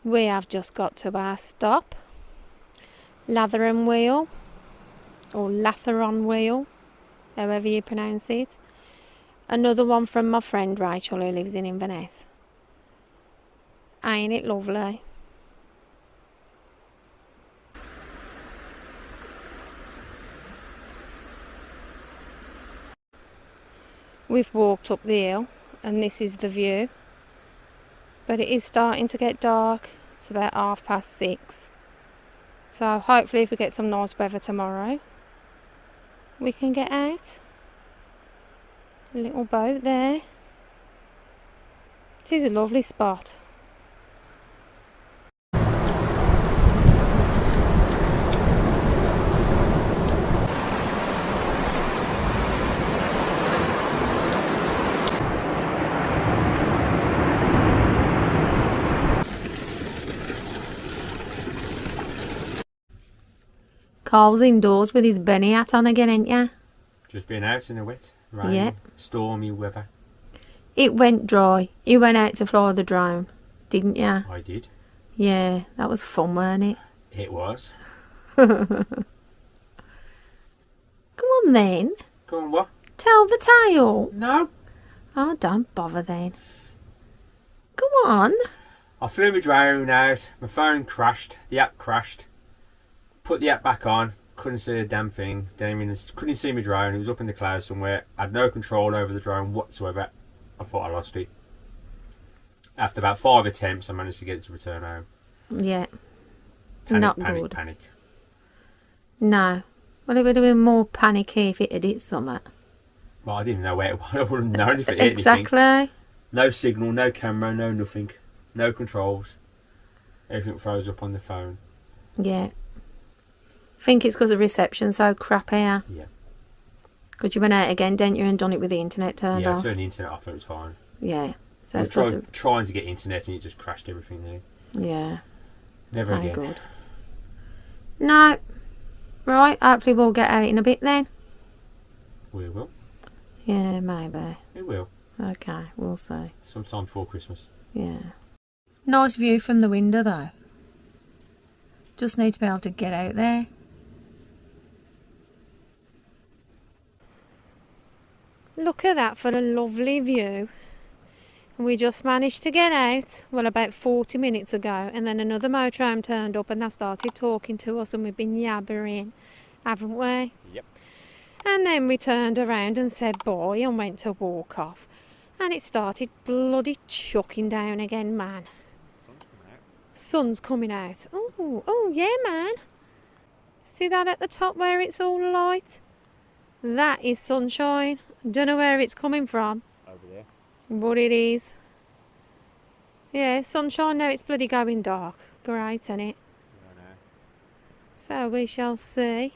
We have just got to our stop. Latheronwheel, or Latheronwheel, however you pronounce it. Another one from my friend Rachel, who lives in Inverness. Ain't it lovely? We've walked up the hill and this is the view. But it is starting to get dark. It's about 6:30. So hopefully if we get some nice weather tomorrow, we can get out. A little boat there. It is a lovely spot. Carl's indoors with his bunny hat on again, ain't ya? Just been out in the wet, rain, Yeah. stormy weather. It went dry. You went out to fly the drone, didn't ya? I did. Yeah, that was fun, weren't it? It was. Come on then. Go on, what? Tell the tale. No. Oh, don't bother then. Come on. I flew my drone out, my phone crashed, the app crashed. Put the app back on, couldn't see a damn thing. Couldn't see my drone, it was up in the clouds somewhere. I had no control over the drone whatsoever. I thought I lost it. After about 5 attempts, I managed to get it to return home. Yeah. Panic, Not panic, good. panic. No. Well, it would have been more panicky if it had hit something. Well, I didn't know where it was. I wouldn't know if it hit Exactly. anything. No signal, no camera, no nothing. No controls. Everything froze up on the phone. Yeah. I think it's because of reception so crap here. Yeah. Because you went out again, didn't you, and done it with the internet turned Yeah, I off. turned the internet off, it was fine. Yeah. So I was it's just trying to get internet and it just crashed everything there. yeah. Never Very again. good. No. Right, hopefully we'll get out in a bit then. We will. Yeah, maybe. It will. Okay, we'll see. Sometime before Christmas. Yeah. Nice view from the window though. Just need to be able to get out there. Look at that for a lovely view. We just managed to get out, well, about 40 minutes ago, and then another motorhome turned up and they started talking to us and we've been yabbering, haven't we? Yep. And then we turned around and said bye and went to walk off. And it started bloody chucking down again, man. Sun's coming out. Oh yeah, man. See that at the top where it's all light? That is sunshine. Don't know where it's coming from. Over there. But it is. Yeah, sunshine, now it's bloody going dark. Great, isn't it? I know. So we shall see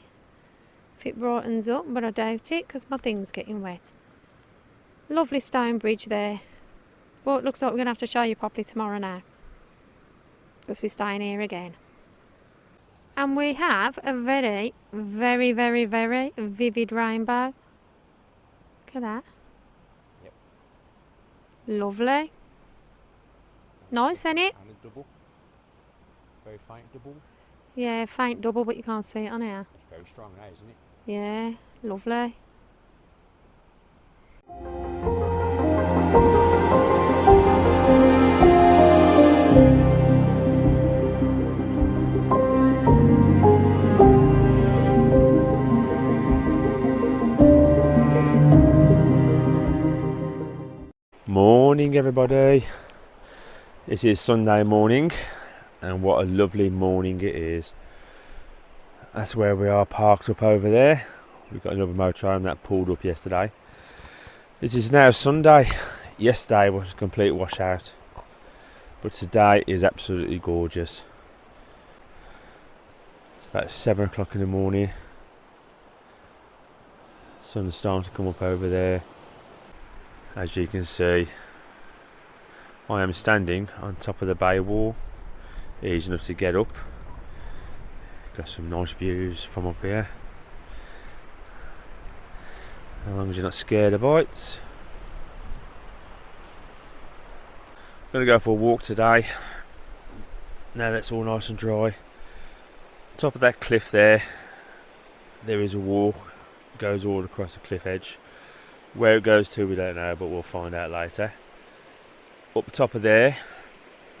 if it brightens up, but I doubt it because my thing's getting wet. Lovely stone bridge there. But it looks like we're going to have to show you properly tomorrow now, because we're staying here again. And we have a very, very, very, very vivid rainbow. Look at that. Yep. Lovely. Nice, isn't it? And a double. Very faint double. Yeah, faint double, but you can't see it on here. It's very strong now, isn't it? Yeah, lovely. Morning everybody. This is Sunday morning and what a lovely morning it is. That's where we are parked up over there. We've got another motorhome that pulled up yesterday. This is now Sunday. Yesterday was a complete washout, but today is absolutely gorgeous. It's about 7 o'clock in the morning. Sun's starting to come up over there. As you can see, I am standing on top of the bay wall. Easy enough to get up. Got some nice views from up here. As long as you're not scared of heights. Gonna go for a walk today. now that's all nice and dry. Top of that cliff there is a walk, goes all across the cliff edge. Where it goes to we don't know, but we'll find out later. Up the top of there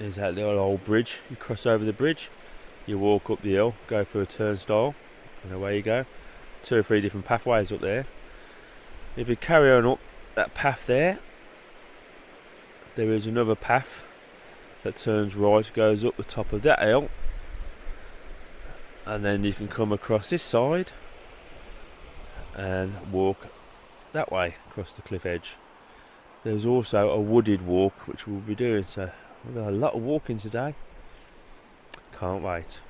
is that little old bridge. You cross over the bridge, you walk up the hill, go through a turnstile, and away you go. 2 or 3 different pathways up there. If you carry on up that path there is another path that turns right, goes up the top of that hill, and then you can come across this side and walk that way across the cliff edge. There's also a wooded walk which we'll be doing, so we've got a lot of walking today. Can't wait.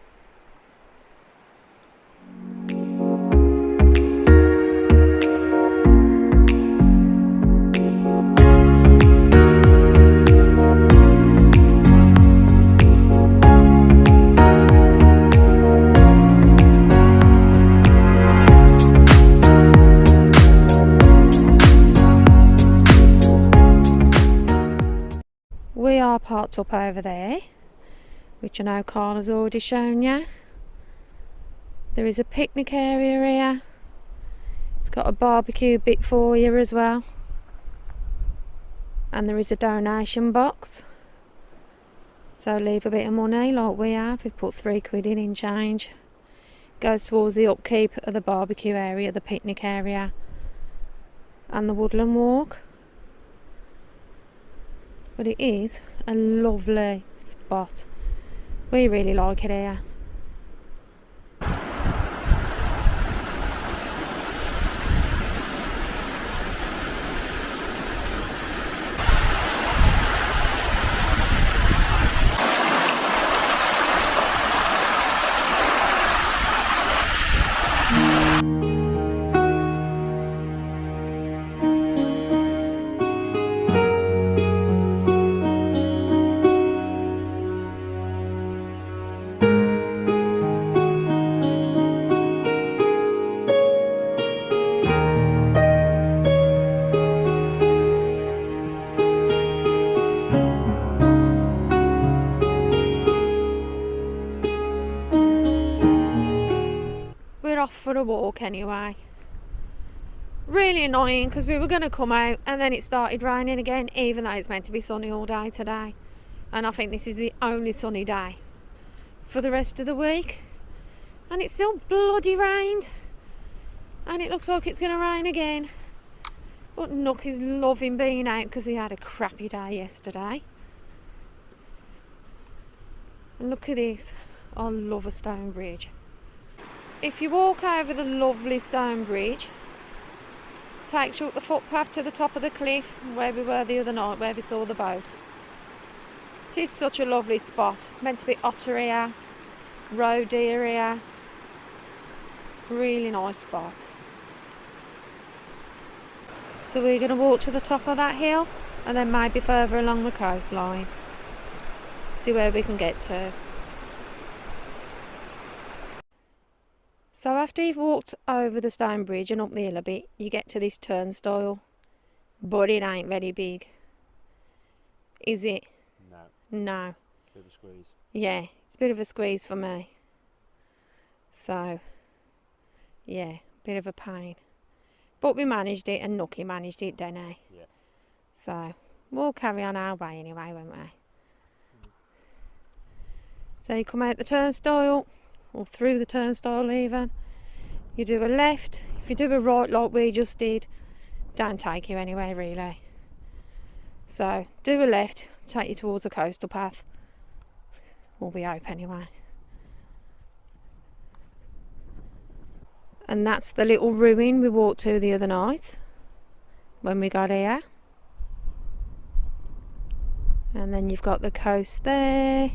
We are parked up over there, which I know Carl has already shown you. There is a picnic area here. It's got a barbecue bit for you as well. And there is a donation box. So leave a bit of money like we have. We've put £3 in change. Goes towards the upkeep of the barbecue area, the picnic area, and the Woodland walk. But it is a lovely spot. We really like it here. Off for a walk anyway. Really annoying because we were going to come out and then it started raining again, even though it's meant to be sunny all day today, and I think this is the only sunny day for the rest of the week, and it's still bloody rained and it looks like it's going to rain again. But Nook is loving being out because he had a crappy day yesterday. And look at this, I love a stone bridge. If you walk over the lovely stone bridge, it takes you up the footpath to the top of the cliff where we were the other night, where we saw the boat. It is such a lovely spot. It's meant to be otter here, roe deer here. Really nice spot. So we're going to walk to the top of that hill and then maybe further along the coastline. See where we can get to. So after you've walked over the stone bridge and up the hill a bit, you get to this turnstile. But it ain't very big. Is it? No. No. Bit of a squeeze. Yeah, it's a bit of a squeeze for me. So, yeah, bit of a pain. But we managed it, and Nookie managed it, didn't he? Yeah. So, we'll carry on our way anyway, won't we? So you come out the turnstile, or through the turnstile even, you do a left. If you do a right like we just did, don't take you anywhere really. So do a left, take you towards a coastal path, or we hope anyway. And that's the little ruin we walked to the other night when we got here. And then you've got the coast there.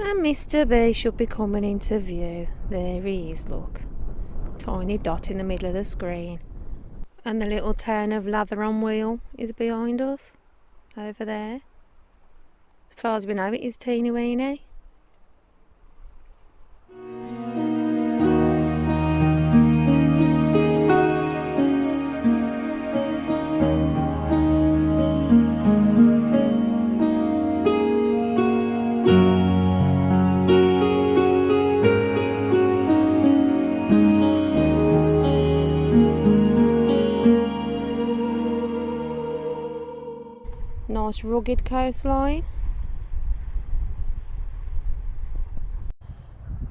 And Mr. B should be coming into view. There he is, look. Tiny dot in the middle of the screen. And the little town of Latheronwheel is behind us. Over there. As far as we know, it is teeny weeny. nice rugged coastline.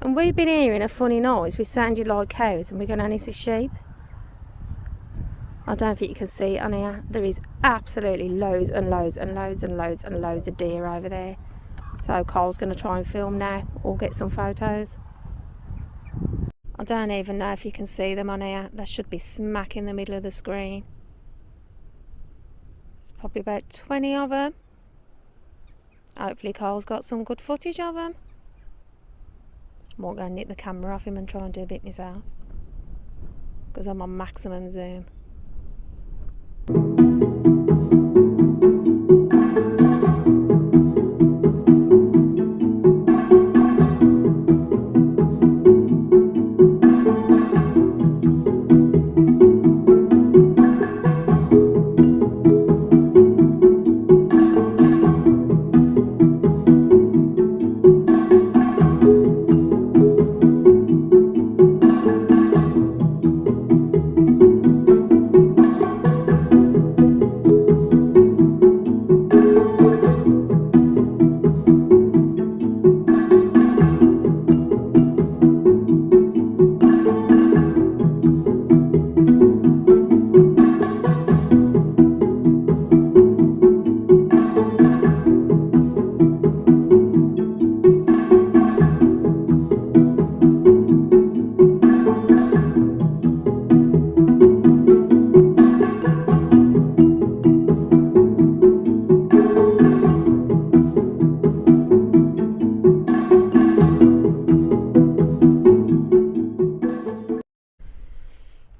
And we've been hearing a funny noise which sounded like cows, and we're going, and it's a sheep. I don't think you can see it on here. There is absolutely loads and loads and loads and loads and loads of deer over there. So Cole's going to try and film now or get some photos. I don't even know if you can see them on here. They should be smack in the middle of the screen. There's probably about 20 of them. Hopefully Cole's got some good footage of them. I won't go and nick the camera off him and try and do a bit myself, because I'm on maximum zoom.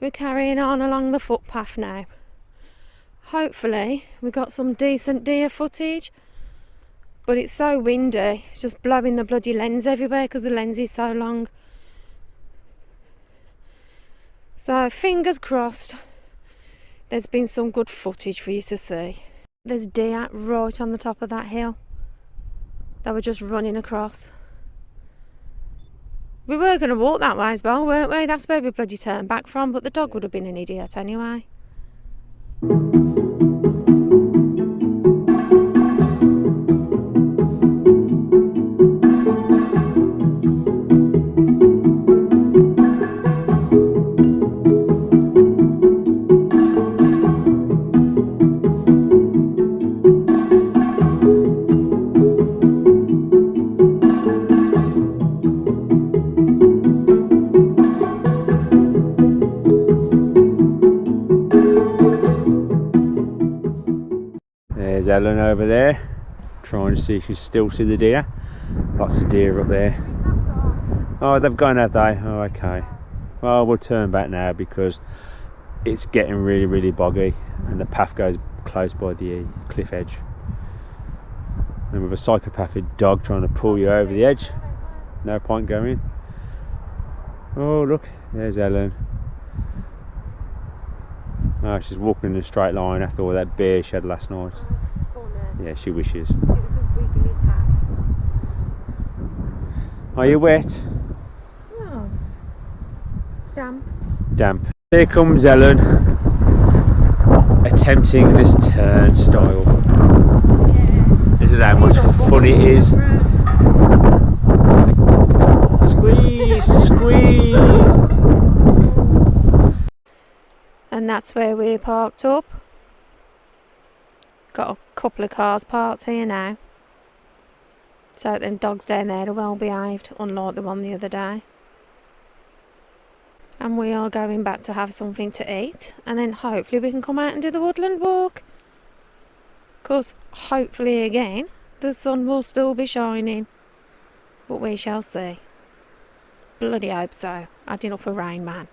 We're carrying on along the footpath now. Hopefully we got some decent deer footage, but it's so windy, it's just blowing the bloody lens everywhere because the lens is so long. So fingers crossed there's been some good footage for you to see. There's deer right on the top of that hill. They were just running across. We were going to walk that way as well, weren't we? That's where we bloody turned back from, but the dog would have been an idiot anyway. There's Ellen over there, trying to see if you still see the deer. Lots of deer up there. Oh, they've gone, have they? Oh, okay. Well, we'll turn back now because it's getting really boggy and the path goes close by the cliff edge. And with a psychopathic dog trying to pull you over the edge, no point going. Oh, look, there's Ellen. Oh, she's walking in a straight line after all that beer she had last night. Yeah, she wishes. It was a wiggly path. Are you wet? No. Damp. Damp. Here comes Ellen, attempting this turnstile. Yeah. This is how much fun it is. Squeeze, squeeze. And that's where we're parked up. Got a couple of cars parked here now. So them dogs down there are well behaved, unlike the one the other day. And we are going back to have something to eat, and then hopefully we can come out and do the woodland walk. Because hopefully again the sun will still be shining, but we shall see. Bloody hope so. Had enough of rain, man.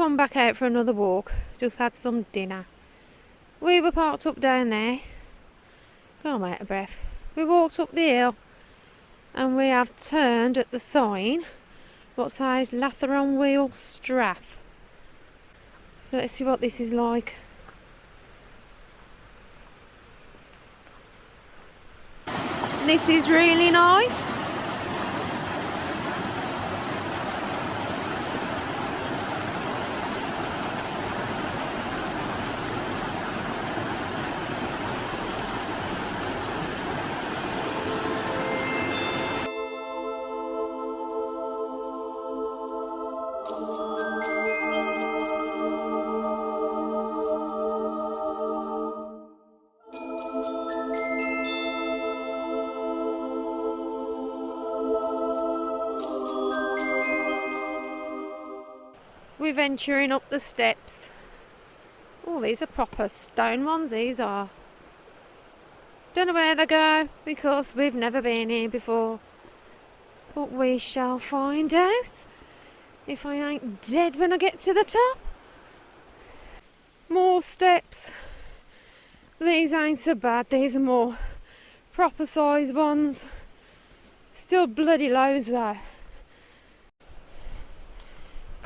come back out for another walk. Just had some dinner. We were parked up down there. God, I'm out of breath. We walked up the hill and we have turned at the sign what says Latheronwheel Strath. So let's see what this is like. This is really nice. We're venturing up the steps. Oh, these are proper stone ones, these are. Don't know where they go because we've never been here before. But we shall find out if I ain't dead when I get to the top. More steps. These ain't so bad, these are more proper size ones. Still bloody loads though.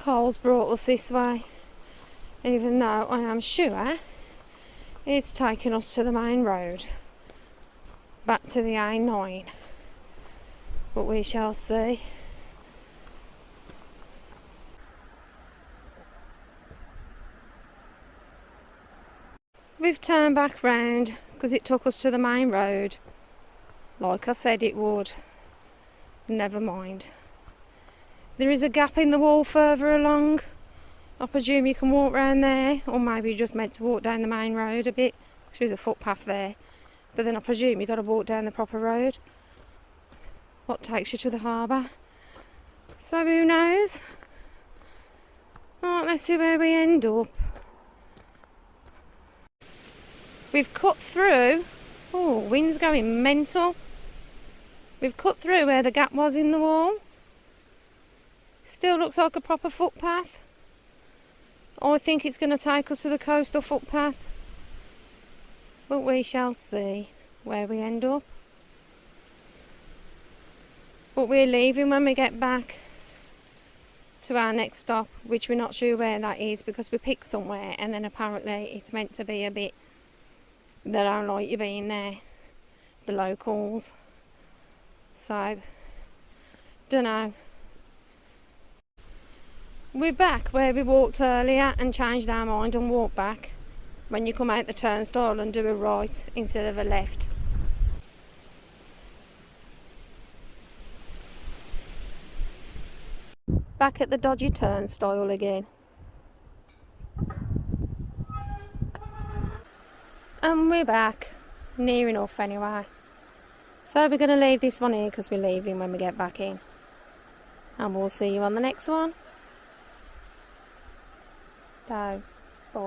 Cole's brought us this way, even though I am sure it's taking us to the main road, back to the A9, but we shall see. We've turned back round because it took us to the main road, like I said it would. Never mind. There is a gap in the wall further along. I presume you can walk round there, or maybe you're just meant to walk down the main road a bit. There's a footpath there, but then I presume you've got to walk down the proper road. What takes you to the harbour? So who knows? Right, let's see where we end up. We've cut through. Oh, wind's going mental. We've cut through where the gap was in the wall. Still looks like a proper footpath. I think it's going to take us to the coastal footpath. But we shall see where we end up. But we're leaving when we get back to our next stop, which we're not sure where that is because we picked somewhere and then apparently it's meant to be a bit, they don't like you being there, the locals. So, don't know. We're back where we walked earlier and changed our mind and walked back when you come out the turnstile and do a right instead of a left. Back at the dodgy turnstile again. And we're back, near enough anyway. So we're going to leave this one here because we're leaving when we get back in. And we'll see you on the next one. So, bye.